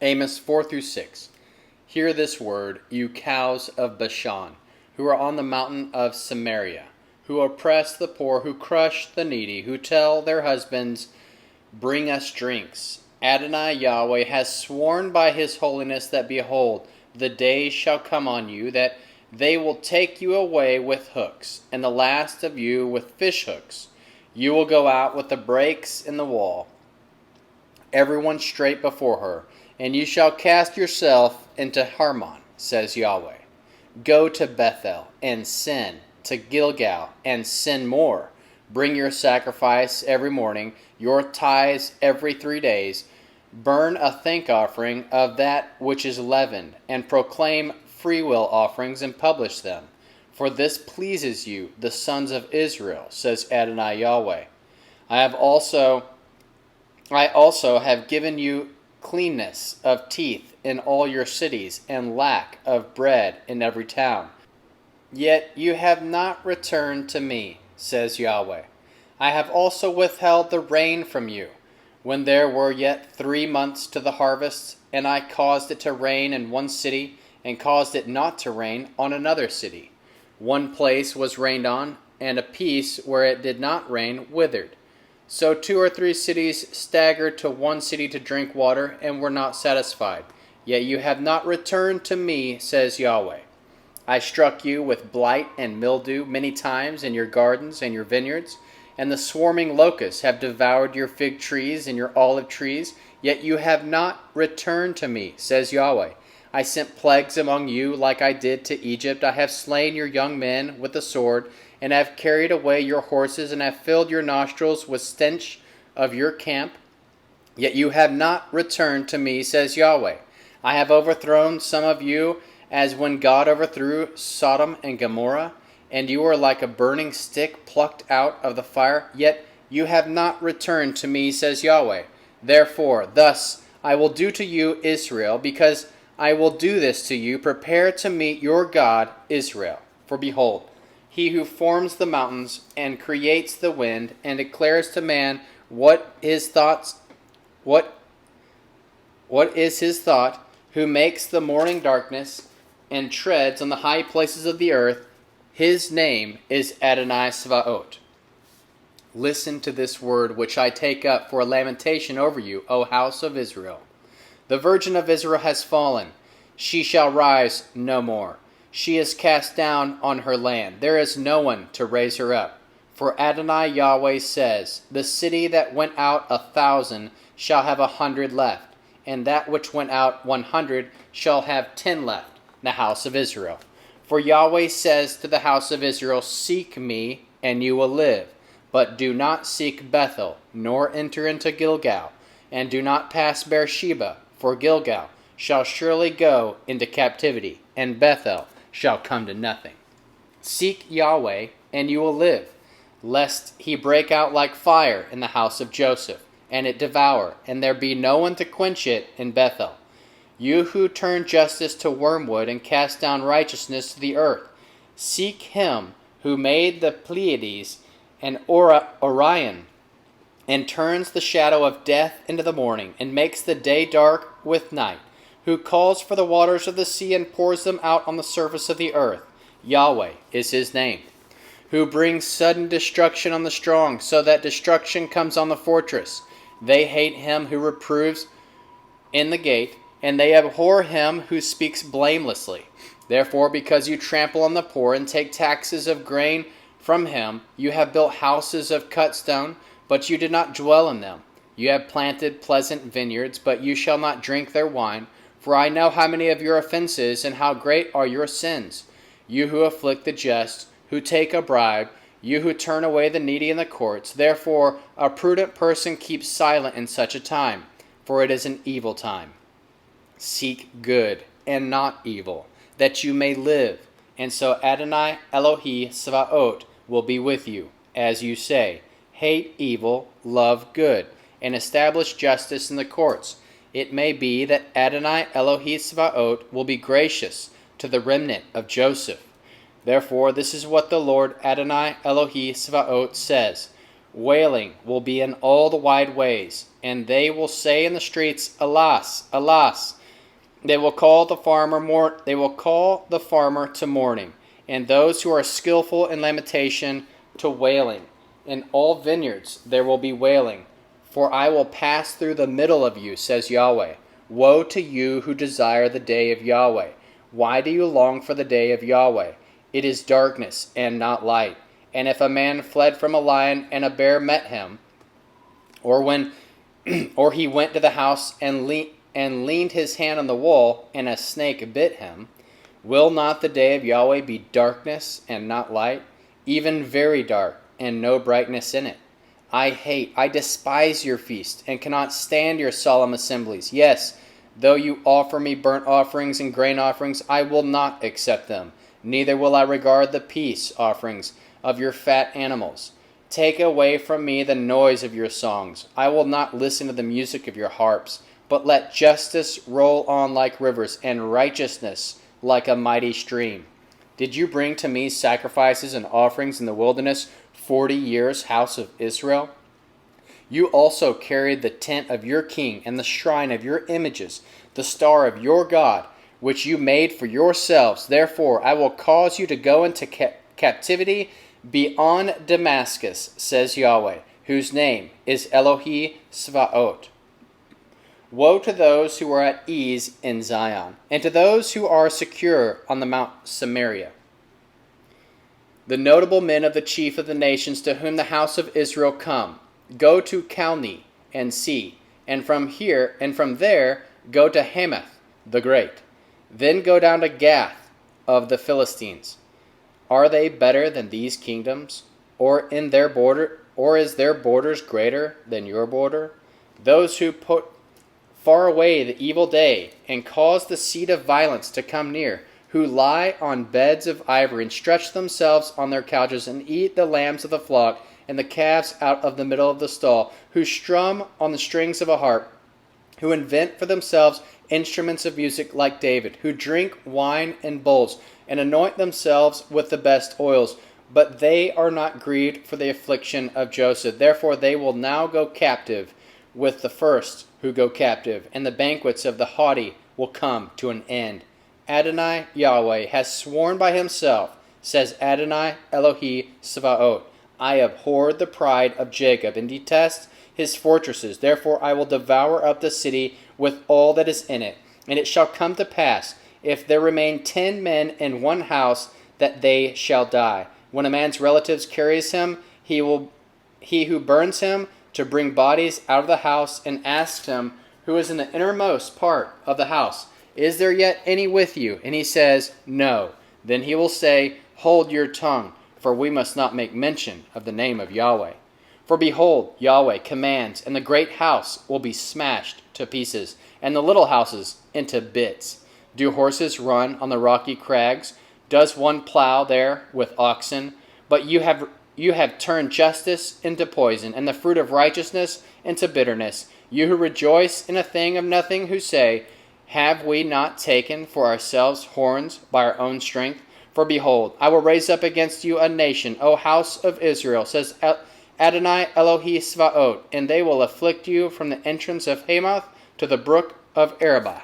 Amos 4 through 6. Hear this word, you cows of Bashan, who are on the mountain of Samaria, who oppress the poor, who crush the needy, who tell their husbands, bring us drinks. Adonai Yahweh has sworn by his holiness that, behold, the days shall come on you that they will take you away with hooks, and the last of you with fish hooks. You will go out with the breaks in the wall, everyone straight before her, and you shall cast yourself into Harmon, says Yahweh. Go to Bethel and sin, to Gilgal and sin more. Bring your sacrifice every morning, your tithes every 3 days. Burn a thank offering of that which is leavened, and proclaim freewill offerings and publish them. For this pleases you, the sons of Israel, says Adonai Yahweh. I also have given you cleanness of teeth in all your cities, and lack of bread in every town. Yet you have not returned to me, says Yahweh. I have also withheld the rain from you, when there were yet 3 months to the harvest, and I caused it to rain in one city, and caused it not to rain on another city. One place was rained on, and a piece where it did not rain withered. So 2 or 3 cities staggered to one city to drink water, and were not satisfied. Yet you have not returned to me, says Yahweh. I struck you with blight and mildew many times in your gardens and your vineyards, and the swarming locusts have devoured your fig trees and your olive trees, yet you have not returned to me, says Yahweh. I sent plagues among you like I did to Egypt. I have slain your young men with the sword, and have carried away your horses, and have filled your nostrils with stench of your camp. Yet you have not returned to me, says Yahweh. I have overthrown some of you, as when God overthrew Sodom and Gomorrah, and you were like a burning stick plucked out of the fire. Yet you have not returned to me, says Yahweh. Therefore, thus I will do to you, Israel, because I will do this to you. Prepare to meet your God, Israel. For behold, he who forms the mountains and creates the wind and declares to man what is his thought, who makes the morning darkness and treads on the high places of the earth, his name is Adonai Sebaot. Listen to this word which I take up for a lamentation over you, O house of Israel. The virgin of Israel has fallen. She shall rise no more. She is cast down on her land. There is no one to raise her up. For Adonai Yahweh says, the city that went out 1,000 shall have 100 left, and that which went out 100 shall have 10 left, the house of Israel. For Yahweh says to the house of Israel, seek me, and you will live. But do not seek Bethel, nor enter into Gilgal, and do not pass Beersheba, for Gilgal shall surely go into captivity, and Bethel shall come to nothing. Seek Yahweh, and you will live, lest he break out like fire in the house of Joseph, and it devour, and there be no one to quench it in Bethel. You who turn justice to wormwood and cast down righteousness to the earth, seek him who made the Pleiades and Orion, and turns the shadow of death into the morning, and makes the day dark with night, who calls for the waters of the sea and pours them out on the surface of the earth. Yahweh is his name. Who brings sudden destruction on the strong, so that destruction comes on the fortress. They hate him who reproves in the gate, and they abhor him who speaks blamelessly. Therefore, because you trample on the poor and take taxes of grain from him, you have built houses of cut stone, but you did not dwell in them. You have planted pleasant vineyards, but you shall not drink their wine. For I know how many of your offenses and how great are your sins. You who afflict the just, who take a bribe, you who turn away the needy in the courts. Therefore, a prudent person keeps silent in such a time, for it is an evil time. Seek good and not evil, that you may live. And so Adonai Elohi Sebaot will be with you, as you say, hate evil, love good, and establish justice in the courts. It may be that Adonai Elohi Sebaot will be gracious to the remnant of Joseph. Therefore, this is what the Lord Adonai Elohi Sebaot says. Wailing will be in all the wide ways, and they will say in the streets, Alas, alas! They will call the farmer to mourning, and those who are skillful in lamentation to wailing. In all vineyards there will be wailing, for I will pass through the middle of you, says Yahweh. Woe to you who desire the day of Yahweh! Why do you long for the day of Yahweh? It is darkness and not light. And if a man fled from a lion and a bear met him, or he went to the house and leaned his hand on the wall, and a snake bit him, will not the day of Yahweh be darkness and not light, even very dark, and no brightness in it? I despise your feast, and cannot stand your solemn assemblies. Yes, though you offer me burnt offerings and grain offerings, I will not accept them, neither will I regard the peace offerings of your fat animals. Take away from me the noise of your songs. I will not listen to the music of your harps, but let justice roll on like rivers, and righteousness like a mighty stream. Did you bring to me sacrifices and offerings in the wilderness 40 years, house of Israel? You also carried the tent of your king and the shrine of your images, the star of your God, which you made for yourselves. Therefore, I will cause you to go into captivity beyond Damascus, says Yahweh, whose name is Elohi Svaot. Woe to those who are at ease in Zion, and to those who are secure on the Mount Samaria. The notable men of the chief of the nations to whom the house of Israel come, go to Calne and see, and from there go to Hamath the great. Then go down to Gath of the Philistines. Are they better than these kingdoms? Or is their borders greater than your border? Those who put far away the evil day, and cause the seat of violence to come near, who lie on beds of ivory, and stretch themselves on their couches, and eat the lambs of the flock, and the calves out of the middle of the stall, who strum on the strings of a harp, who invent for themselves instruments of music like David, who drink wine in bowls, and anoint themselves with the best oils. But they are not grieved for the affliction of Joseph. Therefore they will now go captive with the first who go captive, and the banquets of the haughty will come to an end. Adonai Yahweh has sworn by himself, says Adonai Elohi Svaot, I abhorred the pride of Jacob and detest his fortresses. Therefore I will devour up the city with all that is in it. And it shall come to pass, if there remain 10 men in one house, that they shall die. When a man's relatives carries him, he who burns him to bring bodies out of the house, and asks him who is in the innermost part of the house, Is there yet any with you? And he says, No. Then he will say, Hold your tongue, for we must not make mention of the name of Yahweh. For behold, Yahweh commands, and the great house will be smashed to pieces, and the little houses into bits. Do horses run on the rocky crags? Does one plow there with oxen? But you have turned justice into poison, and the fruit of righteousness into bitterness. You who rejoice in a thing of nothing, who say, Have we not taken for ourselves horns by our own strength? For behold, I will raise up against you a nation, O house of Israel, says Adonai Elohi Svaot, and they will afflict you from the entrance of Hamath to the brook of Arabah.